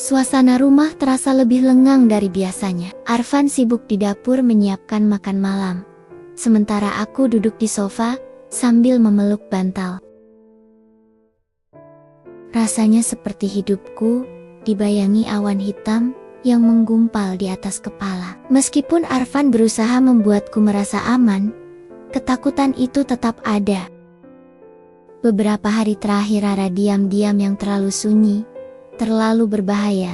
Suasana rumah terasa lebih lengang dari biasanya. Arfan sibuk di dapur menyiapkan makan malam. Sementara aku duduk di sofa sambil memeluk bantal. Rasanya seperti hidupku dibayangi awan hitam yang menggumpal di atas kepala. Meskipun Arfan berusaha membuatku merasa aman, ketakutan itu tetap ada. Beberapa hari terakhir Rara diam-diam yang terlalu sunyi, terlalu berbahaya.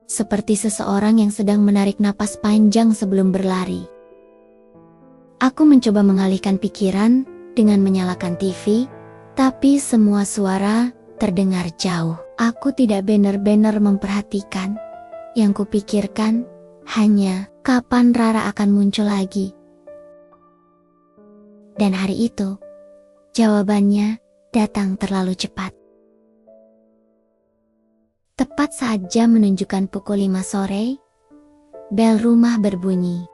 Seperti seseorang yang sedang menarik napas panjang sebelum berlari. Aku mencoba mengalihkan pikiran dengan menyalakan TV, tapi semua suara terdengar jauh. Aku tidak benar-benar memperhatikan. Yang kupikirkan hanya kapan Rara akan muncul lagi. Dan hari itu, jawabannya datang terlalu cepat. Tepat saat jam menunjukkan pukul 5 sore, bel rumah berbunyi.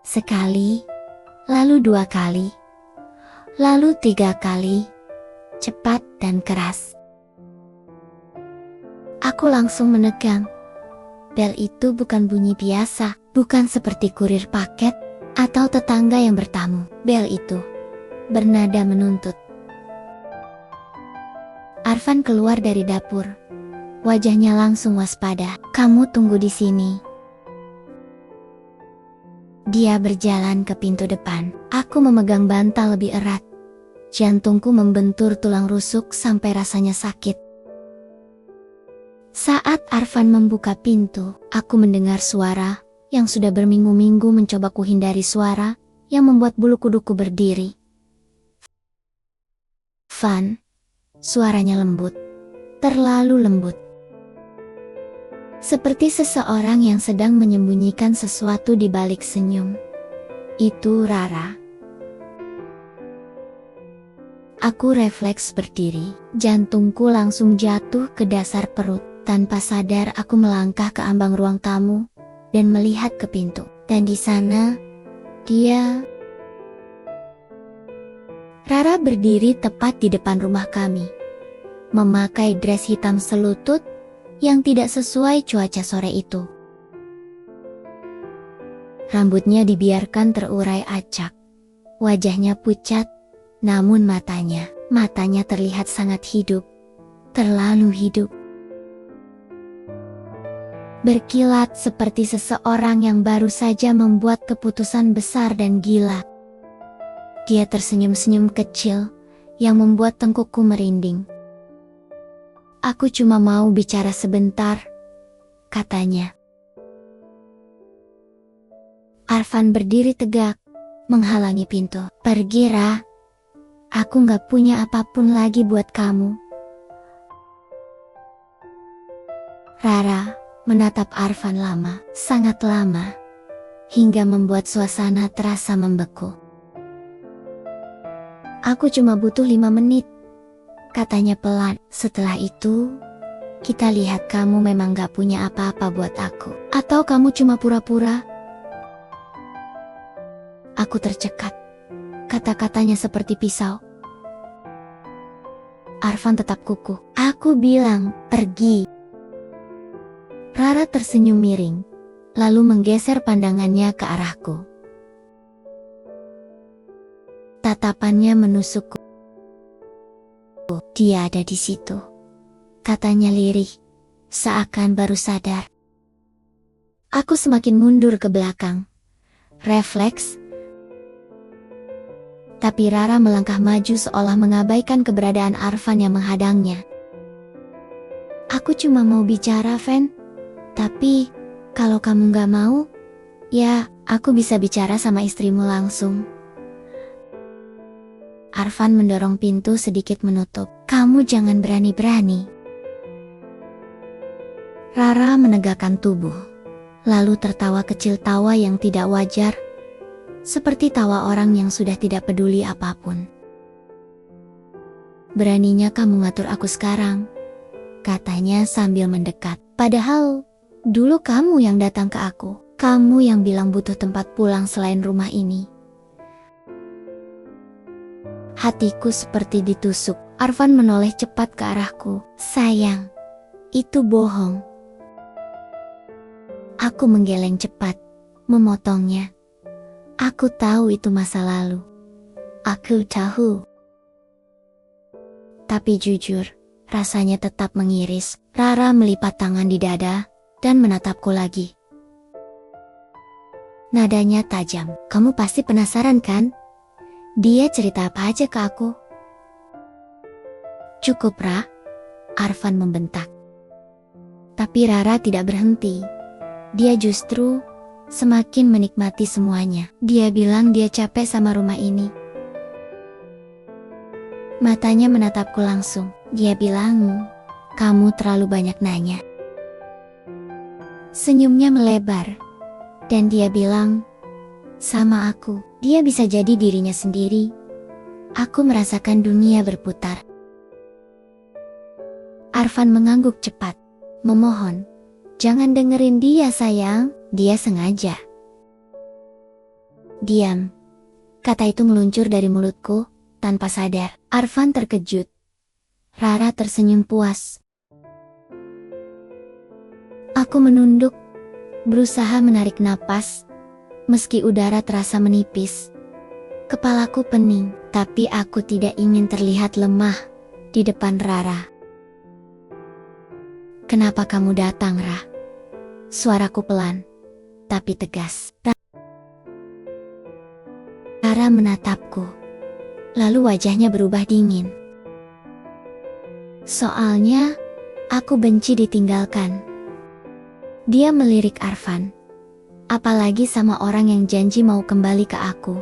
Sekali, lalu 2 kali, lalu 3 kali, cepat dan keras. Aku langsung menegang. Bel itu bukan bunyi biasa, bukan seperti kurir paket atau tetangga yang bertamu. Bel itu bernada menuntut. Arfan keluar dari dapur. Wajahnya langsung waspada. Kamu tunggu di sini. Dia berjalan ke pintu depan. Aku memegang bantal lebih erat. Jantungku membentur tulang rusuk sampai rasanya sakit. Saat Arfan membuka pintu, aku mendengar suara yang sudah berminggu-minggu mencoba kuhindari, suara yang membuat bulu kuduku berdiri. Van, suaranya lembut, terlalu lembut. Seperti seseorang yang sedang menyembunyikan sesuatu di balik senyum. Itu Rara. Aku refleks berdiri, jantungku langsung jatuh ke dasar perut. Tanpa sadar aku melangkah ke ambang ruang tamu dan melihat ke pintu. Dan di sana, dia... Rara berdiri tepat di depan rumah kami. Memakai dress hitam selutut yang tidak sesuai cuaca sore itu. Rambutnya dibiarkan terurai acak. Wajahnya pucat, namun matanya terlihat sangat hidup. Terlalu hidup. Berkilat seperti seseorang yang baru saja membuat keputusan besar dan gila. Dia tersenyum-senyum kecil yang membuat tengkukku merinding. Aku cuma mau bicara sebentar, katanya. Arfan berdiri tegak, menghalangi pintu. Pergi, Ra. Aku gak punya apapun lagi buat kamu. Rara menatap Arfan lama, sangat lama, hingga membuat suasana terasa membeku. Aku cuma butuh 5 menit, katanya pelan. Setelah itu, kita lihat kamu memang gak punya apa-apa buat aku. Atau kamu cuma pura-pura? Aku tercekat. Kata-katanya seperti pisau. Arfan tetap kukuh. Aku bilang, pergi. Rara tersenyum miring, lalu menggeser pandangannya ke arahku. Tatapannya menusukku. Dia ada di situ, katanya lirih, seakan baru sadar. Aku semakin mundur ke belakang. Refleks. Tapi Rara melangkah maju seolah mengabaikan keberadaan Arfan yang menghadangnya. Aku cuma mau bicara, Van. Tapi, kalau kamu gak mau, ya, aku bisa bicara sama istrimu langsung. Arfan mendorong pintu sedikit menutup. Kamu jangan berani-berani. Rara menegakkan tubuh, lalu tertawa kecil, tawa yang tidak wajar, seperti tawa orang yang sudah tidak peduli apapun. Beraninya kamu ngatur aku sekarang, katanya sambil mendekat. Padahal, dulu kamu yang datang ke aku. Kamu yang bilang butuh tempat pulang selain rumah ini. Hatiku seperti ditusuk. Arfan menoleh cepat ke arahku. Sayang, itu bohong. Aku menggeleng cepat, memotongnya. Aku tahu itu masa lalu. Aku tahu. Tapi jujur, rasanya tetap mengiris. Rara melipat tangan di dada dan menatapku lagi. Nadanya tajam. Kamu pasti penasaran kan? Dia cerita apa aja ke aku? Cukup, Ra. Arfan membentak. Tapi Rara tidak berhenti. Dia justru semakin menikmati semuanya. Dia bilang dia capek sama rumah ini. Matanya menatapku langsung. Dia bilang, kamu terlalu banyak nanya. Senyumnya melebar. Dan dia bilang, sama aku, dia bisa jadi dirinya sendiri. Aku merasakan dunia berputar. Arfan mengangguk cepat, memohon, jangan dengerin dia sayang, dia sengaja. Diam. Kata itu meluncur dari mulutku, tanpa sadar. Arfan terkejut. Rara tersenyum puas. Aku menunduk, berusaha menarik napas, meski udara terasa menipis. Kepalaku pening, tapi aku tidak ingin terlihat lemah di depan Rara. Kenapa kamu datang, Ra? Suaraku pelan, tapi tegas. Rara menatapku, lalu wajahnya berubah dingin. Soalnya, aku benci ditinggalkan. Dia melirik Arfan, apalagi sama orang yang janji mau kembali ke aku.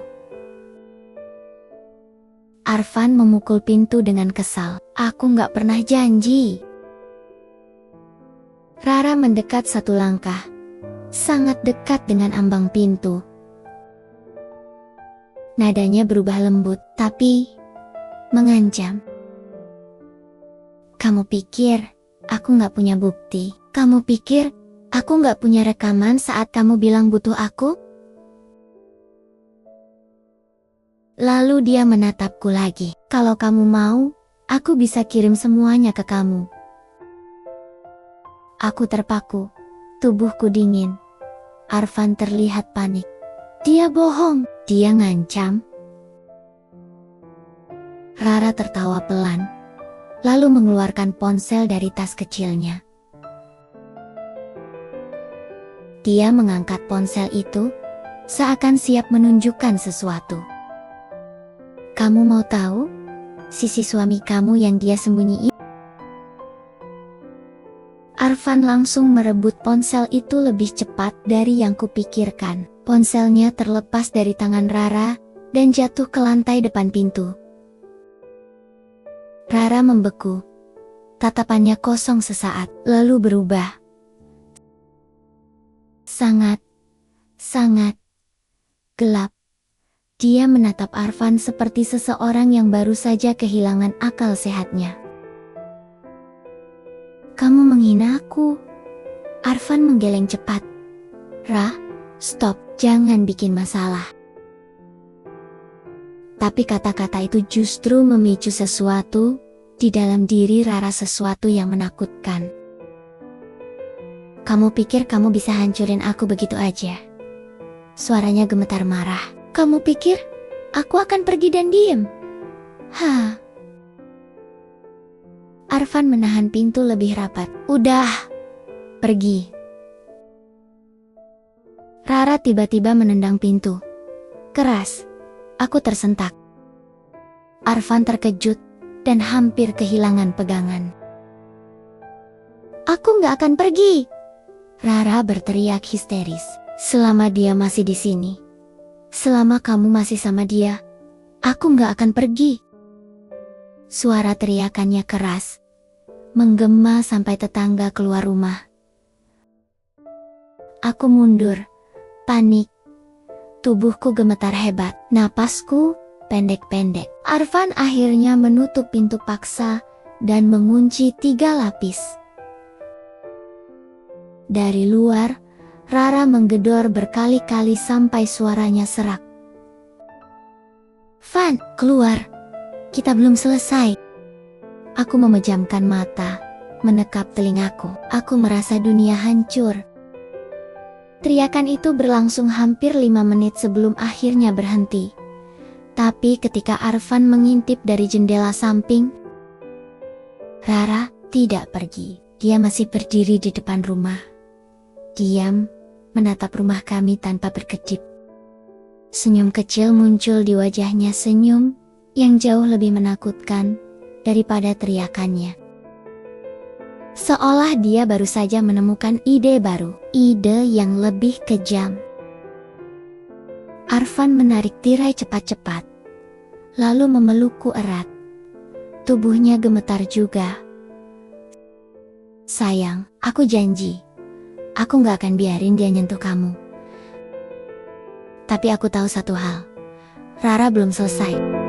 Arfan memukul pintu dengan kesal. Aku gak pernah janji. Rara mendekat satu langkah, sangat dekat dengan ambang pintu. Nadanya berubah lembut, tapi mengancam. Kamu pikir aku gak punya bukti? Kamu pikir aku gak punya rekaman saat kamu bilang butuh aku? Lalu dia menatapku lagi. Kalau kamu mau, aku bisa kirim semuanya ke kamu. Aku terpaku, tubuhku dingin. Arfan terlihat panik. Dia bohong, dia ngancam. Rara tertawa pelan, lalu mengeluarkan ponsel dari tas kecilnya. Dia mengangkat ponsel itu, seakan siap menunjukkan sesuatu. Kamu mau tahu sisi suami kamu yang dia sembunyiin? Arfan langsung merebut ponsel itu lebih cepat dari yang kupikirkan. Ponselnya terlepas dari tangan Rara dan jatuh ke lantai depan pintu. Rara membeku. Tatapannya kosong sesaat, lalu berubah. Sangat gelap. Dia menatap Arfan seperti seseorang yang baru saja kehilangan akal sehatnya. Kamu menghina aku. Arfan menggeleng cepat. Ra, stop, jangan bikin masalah. Tapi kata-kata itu justru memicu sesuatu di dalam diri Rara, sesuatu yang menakutkan. Kamu pikir kamu bisa hancurin aku begitu aja? Suaranya gemetar marah. Kamu pikir aku akan pergi dan diem? Hah? Arfan menahan pintu lebih rapat. Udah, pergi. Rara tiba-tiba menendang pintu. Keras. Aku tersentak. Arfan terkejut dan hampir kehilangan pegangan. Aku gak akan pergi. Rara berteriak histeris. Selama dia masih di sini, selama kamu masih sama dia, aku gak akan pergi. Suara teriakannya keras, menggema sampai tetangga keluar rumah. Aku mundur, panik. Tubuhku gemetar hebat, napasku pendek-pendek. Arfan akhirnya menutup pintu paksa dan mengunci 3 lapis. Dari luar, Rara menggedor berkali-kali sampai suaranya serak. Van, keluar. Kita belum selesai. Aku memejamkan mata, menekap telingaku. Aku merasa dunia hancur. Teriakan itu berlangsung hampir 5 menit sebelum akhirnya berhenti. Tapi ketika Arfan mengintip dari jendela samping, Rara tidak pergi. Dia masih berdiri di depan rumah. Diam, menatap rumah kami tanpa berkedip. Senyum kecil muncul di wajahnya, senyum yang jauh lebih menakutkan daripada teriakannya. Seolah dia baru saja menemukan ide baru, ide yang lebih kejam. Arfan menarik tirai cepat-cepat, lalu memelukku erat. Tubuhnya gemetar juga. Sayang, aku janji, aku gak akan biarin dia nyentuh kamu. Tapi aku tahu satu hal, Rara belum selesai.